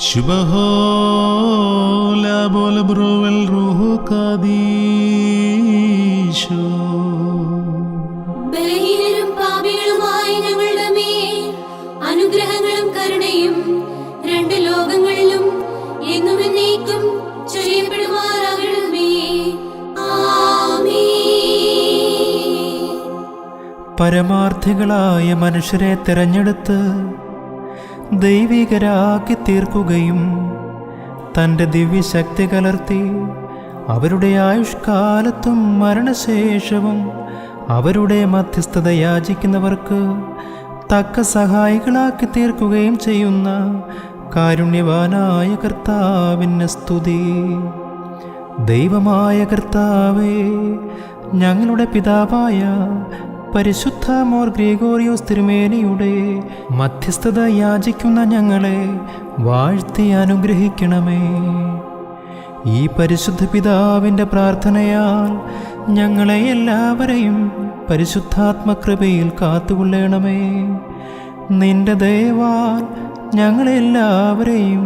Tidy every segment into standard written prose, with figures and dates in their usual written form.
ശുഭഹോല Bola ബ്രോവൽ റൂഹു കാദീശോ. ബലഹീനരും പാപികളുമായ ഞങ്ങളുടെ മേൽ അനുഗ്രഹങ്ങളും കരുണയും രണ്ട് ലോകങ്ങളിലും എന്നും എന്നേക്കും ചൊരിയപ്പെടുമാറാകണമേ. ആമേൻ. പരമാർത്ഥികളായ മനുഷ്യരെ തിരഞ്ഞെടുത്ത് ദൈവികരാക്കി തീർക്കുകയും തൻ്റെ ദിവ്യശക്തി കലർത്തി അവരുടെ ആയുഷ്കാലത്തും മരണശേഷവും അവരുടെ മധ്യസ്ഥത യാചിക്കുന്നവർക്ക് തക്ക സഹായികളാക്കി തീർക്കുകയും ചെയ്യുന്ന കാരുണ്യവാനായ കർത്താവിന് സ്തുതി. ദൈവമായ കർത്താവേ, ഞങ്ങളുടെ പിതാവായ പരിശുദ്ധ മോർ ഗ്രിഗോറിയോസ് തിരുമേനിയുടെ മധ്യസ്ഥത യാചിക്കുന്ന ഞങ്ങളെ വാഴ്ത്തി അനുഗ്രഹിക്കണമേ. ഈ പരിശുദ്ധ പിതാവിൻ്റെ പ്രാർത്ഥനയാൽ ഞങ്ങളെ എല്ലാവരെയും പരിശുദ്ധാത്മകൃപയിൽ കാത്തുകൊള്ളണമേ. നിന്റെ ദയവാൽ ഞങ്ങളെല്ലാവരെയും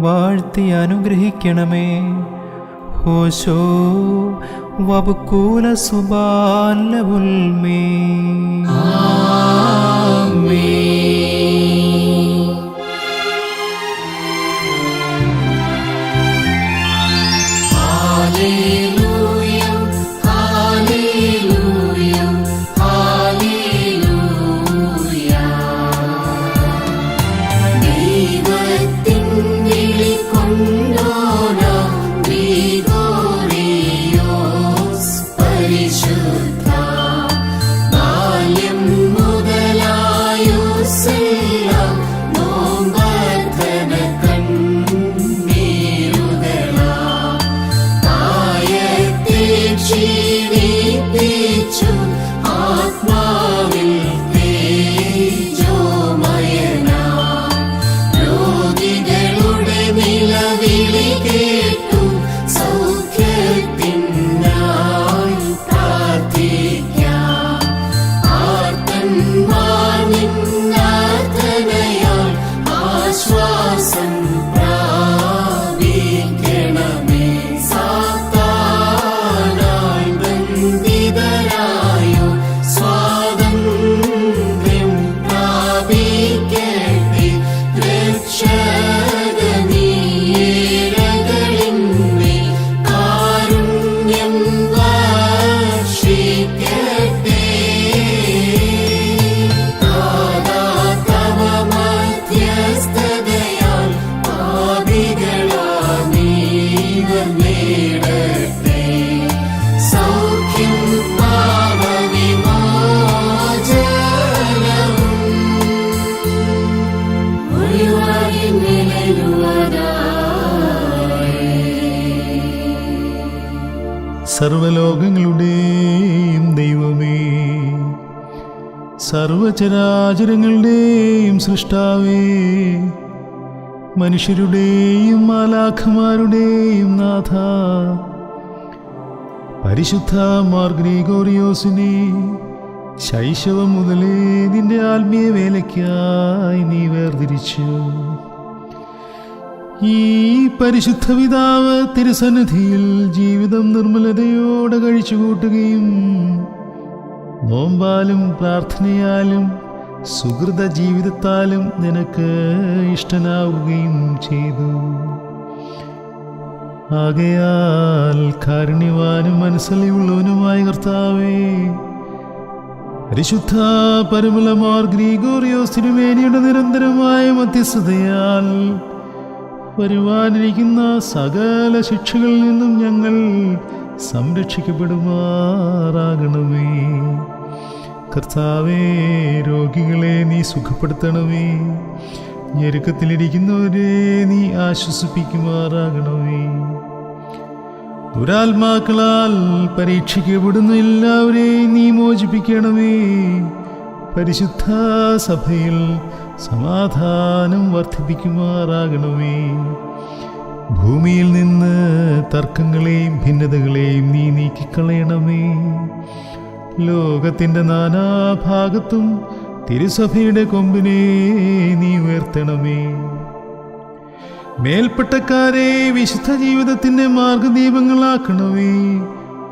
വാഴ്ത്തി അനുഗ്രഹിക്കണമേ. ഹോശോ വബുക്കൂല സുബാലവുൽമേ. സർവലോകങ്ങളുടെയും ദൈവമേ, സർവചരാചരങ്ങളുടെയും സൃഷ്ടാവേ, മനുഷ്യരുടെയും മാലാഖമാരുടെയും നാഥ, പരിശുദ്ധ മാർ ഗ്രിഗോറിയോസിനെ ശൈശവം മുതലേ നിന്റെ ആത്മീയ വേലയ്ക്കായി നീ വേർതിരിച്ചു. ഈ പരിശുദ്ധ പിതാവ് തിരുസന്നിധിയിൽ ജീവിതം നിർമ്മലതയോടെ കഴിച്ചുകൂട്ടുകയും നോമ്പാലും പ്രാർത്ഥനയാലും സുഹൃത ജീവിതത്താലും നിനക്ക് ഇഷ്ടനാവുകയും ചെയ്തു. ആകയാൽ കാരുണ്യവാനും മനസ്സലിവുള്ളവനുമായ കർത്താവേ, പരിശുദ്ധ പരിമള മാർ ഗ്രിഗോറിയോസ് തിരുമേനിയുടെ നിരന്തരമായ മധ്യസ്ഥതയാൽ വരുവാനിരിക്കുന്ന സകല ശിക്ഷകളിൽ നിന്നും ഞങ്ങൾ സംരക്ഷിക്കപ്പെടുമാറാകണമേ. കർത്താവേ, രോഗികളെ നീ സുഖപ്പെടുത്തണമേ. ഞെരുക്കത്തിലിരിക്കുന്നവരെ നീ ആശ്വസിപ്പിക്കുമാറാകണമേ. ദുരാത്മാക്കളാൽ പരീക്ഷിക്കപ്പെടുന്ന എല്ലാവരെയും നീ മോചിപ്പിക്കണമേ. പരിശുദ്ധ സഭയിൽ സമാധാനം വർദ്ധിപ്പിക്കുമാറാകണമേ. ഭൂമിയിൽ നിന്ന് തർക്കങ്ങളെയും ഭിന്നതകളെയും നീ നീക്കിക്കളയണമേ. ലോകത്തിൻ്റെ നാനാഭാഗത്തും തിരുസഭയുടെ കൊമ്പിനെ നീ ഉയർത്തണമേ. മേൽപ്പട്ടക്കാരെ വിശുദ്ധ ജീവിതത്തിന്റെ മാർഗദീപങ്ങളാക്കണമേ.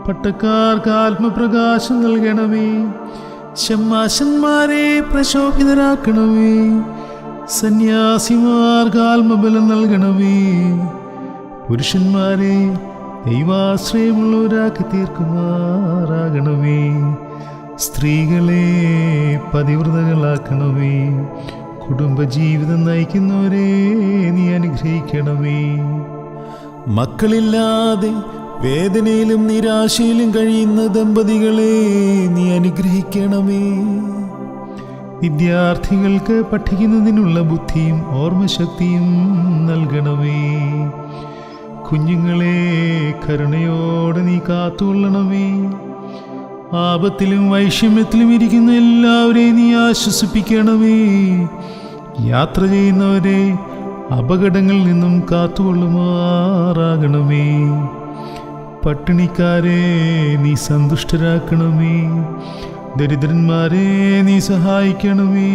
പട്ടക്കാർക്ക് ആത്മപ്രകാശം നൽകണമേ. ശമ്മാശന്മാരെ പ്രശോഭിതരാക്കണമേ. സന്യാസിമാർക്ക് ആത്മബലം നൽകണമേ. പുരുഷന്മാരെ ദൈവാശ്രയമുള്ളവരാക്കി തീർക്കുമാറാകണമേ. സ്ത്രീകളെ പതിവ്രതകളാക്കണമേ. കുടുംബജീവിതം നയിക്കുന്നവരെ നീ അനുഗ്രഹിക്കണമേ. മക്കളില്ലാതെ വേദനയിലും നിരാശയിലും കഴിയുന്ന ദമ്പതികളെ നീ അനുഗ്രഹിക്കണമേ. വിദ്യാർത്ഥികൾക്ക് പഠിക്കുന്നതിനുള്ള ബുദ്ധിയും ഓർമ്മശക്തിയും നൽകണമേ. കുഞ്ഞുങ്ങളെ കരുണയോടെ നീ കാത്തുകൊള്ളണമേ. ആപത്തിലും വൈഷമ്യത്തിലും ഇരിക്കുന്ന എല്ലാവരെയും നീ ആശ്വസിപ്പിക്കണമേ. യാത്ര ചെയ്യുന്നവരെ അപകടങ്ങളിൽ നിന്നും കാത്തുകൊള്ളുമാറാകണമേ. പട്ടിണിക്കാരെ നീ സന്തുഷ്ടരാക്കണമേ. ദരിദ്രന്മാരെ നീ സഹായിക്കണമേ.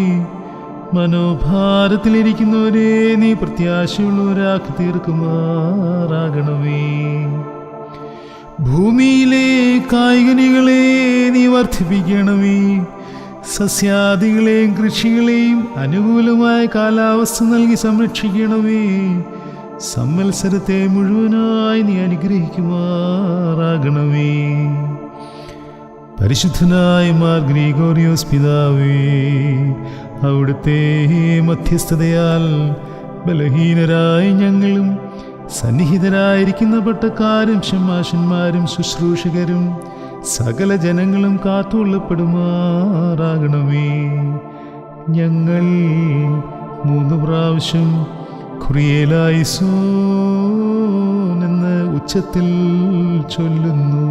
മനോഭാരത്തിലിരിക്കുന്നവരെ നീ പ്രത്യാശയുള്ളവരാക്കി തീർക്കുമാറാകണമേ. ഭൂമിയിലെ കായികനികളെ നീ വർദ്ധിപ്പിക്കണമേ. സസ്യാദികളെയും കൃഷികളെയും അനുകൂലമായ കാലാവസ്ഥ നൽകി സംരക്ഷിക്കണമേ. സംവത്സരത്തെ മുഴുവനായി നീ അനുഗ്രഹിക്കുമാറാകണമേ. പരിശുദ്ധനായ മാർ ഗ്രിഗോറിയോസ് പിതാവേ, അവിടുത്തെ മധ്യസ്ഥതയാൽ ബലഹീനരായ ഞങ്ങളും സന്നിഹിതരായിരിക്കുന്ന പട്ടക്കാരും ശമ്മാശന്മാരും ശുശ്രൂഷകരും സകല ജനങ്ങളും കാത്തുകൊള്ളപ്പെടുമാറാകണമേ. ഞങ്ങൾ 3 പ്രാവശ്യം കുറിയേലായിസോൻ എന്ന് ഉച്ചത്തിൽ ചൊല്ലുന്നു.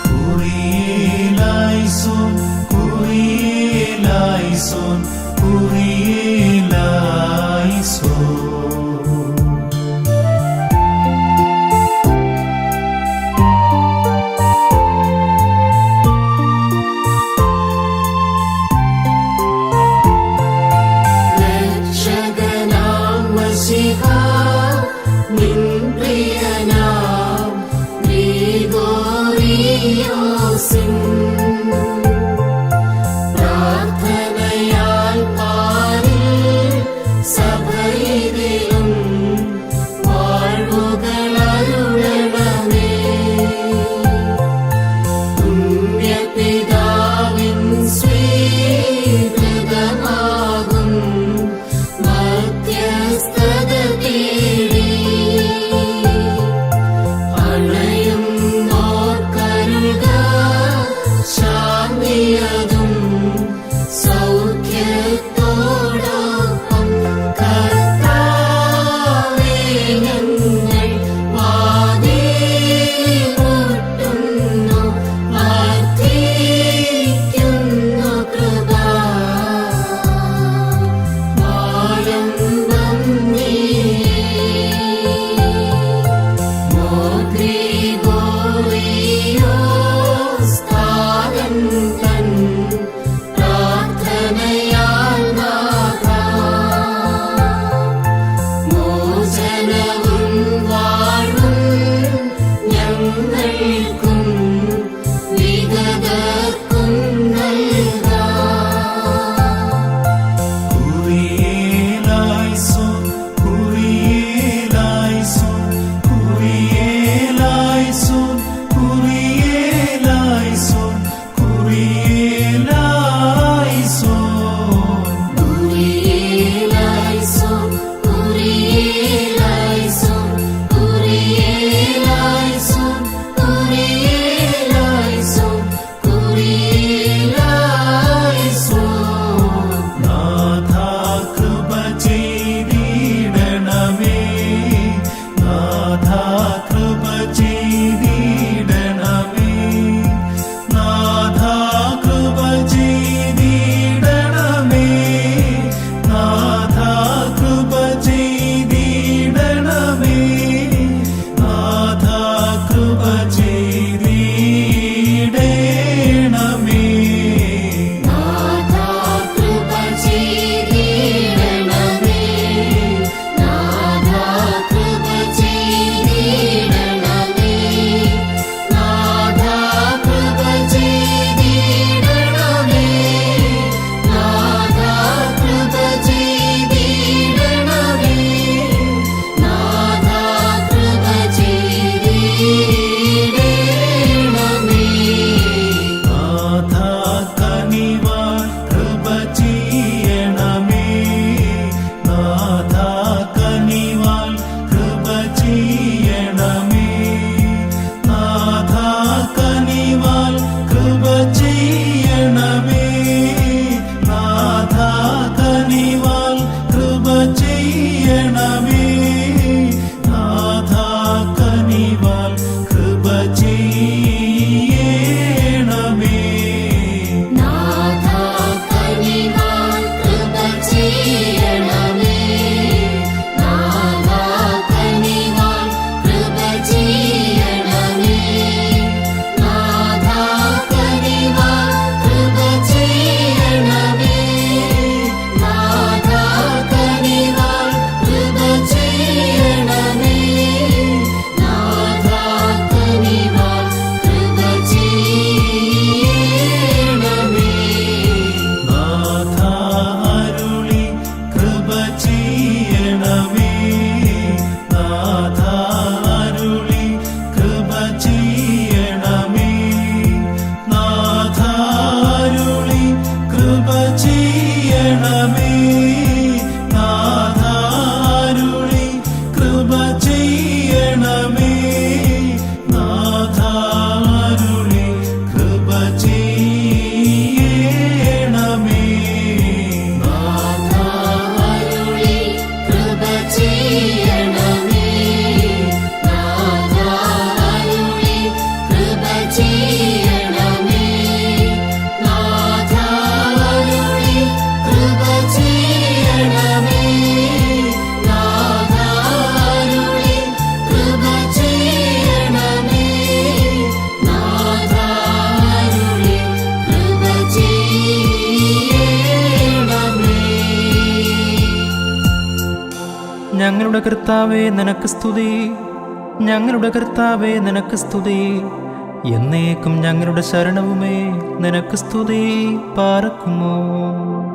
കുറിയേലായിസോൻ, കുറിയേലായിസോൻ, കുറിയേലായിസോൻ. പ്രാർത്ഥനയാൽ പാരിൽ സഭയിലെ ഞങ്ങളുടെ കർത്താവേ നിനക്ക് സ്തുതി, ഞങ്ങളുടെ കർത്താവേ നിനക്ക് സ്തുതി. എന്നേക്കും ഞങ്ങളുടെ ശരണവുമേ നിനക്ക് സ്തുതി. പാർക്കുമോ.